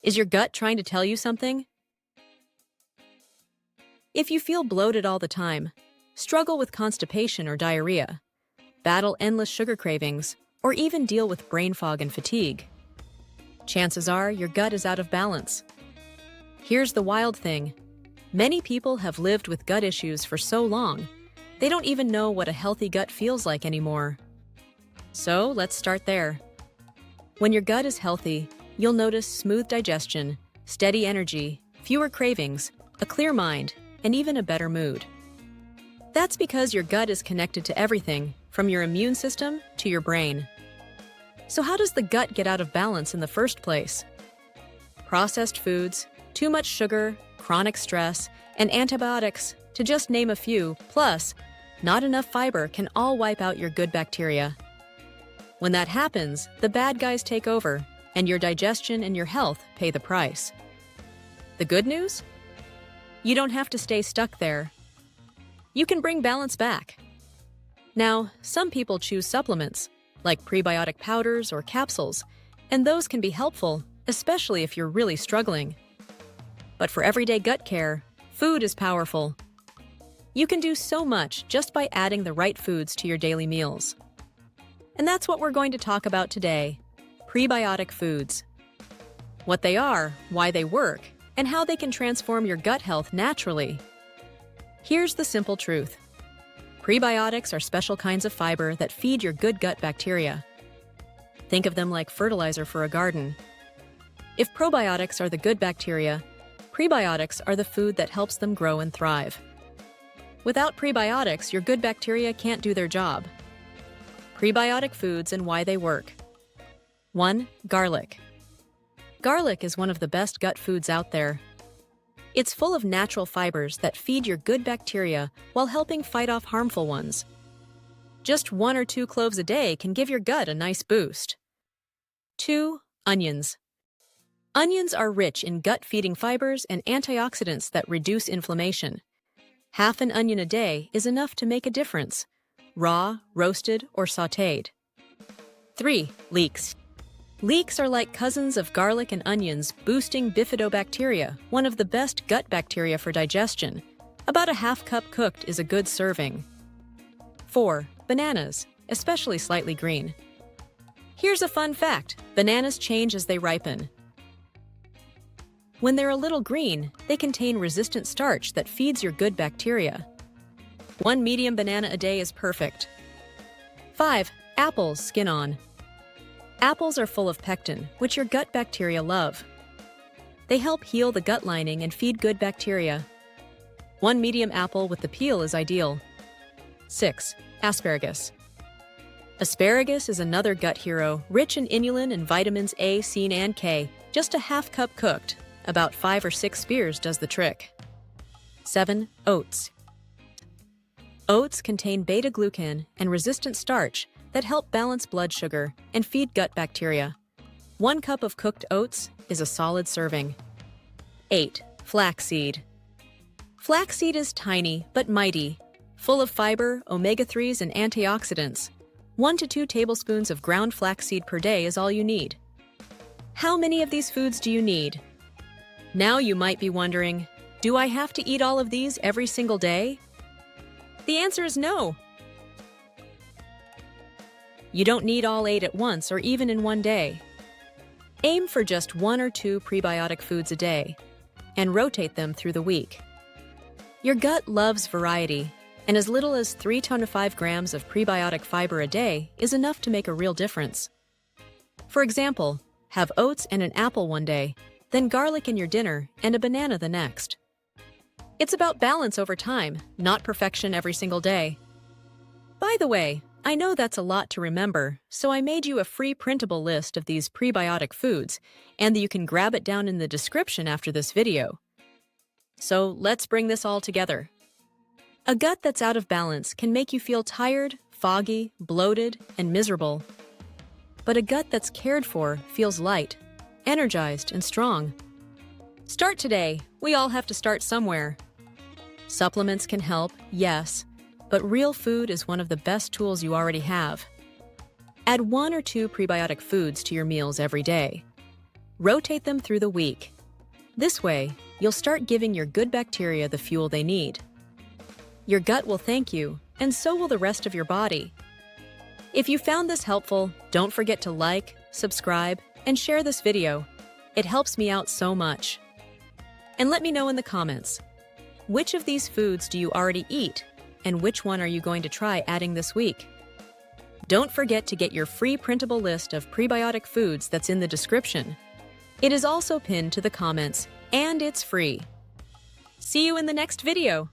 Is your gut trying to tell you something? If you feel bloated all the time, struggle with constipation or diarrhea, battle endless sugar cravings, or even deal with brain fog and fatigue, chances are your gut is out of balance. Here's the wild thing. Many people have lived with gut issues for so long, they don't even know what a healthy gut feels like anymore. So let's start there. When your gut is healthy, you'll notice smooth digestion, steady energy, fewer cravings, a clear mind, and even a better mood. That's because your gut is connected to everything, from your immune system to your brain. So how does the gut get out of balance in the first place? Processed foods, too much sugar, chronic stress, and antibiotics, to just name a few, plus not enough fiber can all wipe out your good bacteria. When that happens, the bad guys take over, and your digestion and your health pay the price. The good news? You don't have to stay stuck there. You can bring balance back. Now, some people choose supplements, like prebiotic powders or capsules, and those can be helpful, especially if you're really struggling. But for everyday gut care, food is powerful. You can do so much just by adding the right foods to your daily meals. And that's what we're going to talk about today: prebiotic foods. What they are, why they work, and how they can transform your gut health naturally. Here's the simple truth. Prebiotics are special kinds of fiber that feed your good gut bacteria. Think of them like fertilizer for a garden. If probiotics are the good bacteria, prebiotics are the food that helps them grow and thrive. Without prebiotics, your good bacteria can't do their job. Prebiotic foods and why they work. 1. Garlic. Garlic is one of the best gut foods out there. It's full of natural fibers that feed your good bacteria while helping fight off harmful ones. Just 1 or 2 cloves a day can give your gut a nice boost. 2. Onions. Onions are rich in gut-feeding fibers and antioxidants that reduce inflammation. Half an onion a day is enough to make a difference, raw, roasted, or sautéed. 3. Leeks. Leeks are like cousins of garlic and onions, boosting bifidobacteria, one of the best gut bacteria for digestion. About a half cup cooked is a good serving. 4. Bananas, especially slightly green. Here's a fun fact: bananas change as they ripen. When they're a little green, they contain resistant starch that feeds your good bacteria. 1 medium banana a day is perfect. 5. Apples, skin on. Apples are full of pectin, which your gut bacteria love. They help heal the gut lining and feed good bacteria. 1 medium apple with the peel is ideal. 6. Asparagus. Asparagus is another gut hero, rich in inulin and vitamins A, C, and K. Just a half cup cooked. About 5 or 6 spears does the trick. 7. Oats. Oats contain beta-glucan and resistant starch that help balance blood sugar and feed gut bacteria. 1 cup of cooked oats is a solid serving. 8. Flaxseed. Flaxseed is tiny but mighty, full of fiber, omega-3s, and antioxidants. 1 to 2 tablespoons of ground flaxseed per day is all you need. How many of these foods do you need? Now you might be wondering, do I have to eat all of these every single day? The answer is no. You don't need all 8 at once or even in one day. Aim for just 1 or 2 prebiotic foods a day and rotate them through the week. Your gut loves variety, and as little as 3 to 5 grams of prebiotic fiber a day is enough to make a real difference. For example, have oats and an apple one day, then garlic in your dinner and a banana the next. It's about balance over time, not perfection every single day. By the way, I know that's a lot to remember, so I made you a free printable list of these prebiotic foods, and you can grab it down in the description after this video. So let's bring this all together. A gut that's out of balance can make you feel tired, foggy, bloated, and miserable. But a gut that's cared for feels light, energized, and strong. Start today. We all have to start somewhere. Supplements can help, yes, but real food is one of the best tools you already have. Add 1 or 2 prebiotic foods to your meals every day. Rotate them through the week. This way, you'll start giving your good bacteria the fuel they need. Your gut will thank you, and so will the rest of your body. If you found this helpful, don't forget to like, subscribe, and share this video. It helps me out so much. And let me know in the comments, which of these foods do you already eat, and which one are you going to try adding this week? Don't forget to get your free printable list of prebiotic foods that's in the description. It is also pinned to the comments, and it's free. See you in the next video!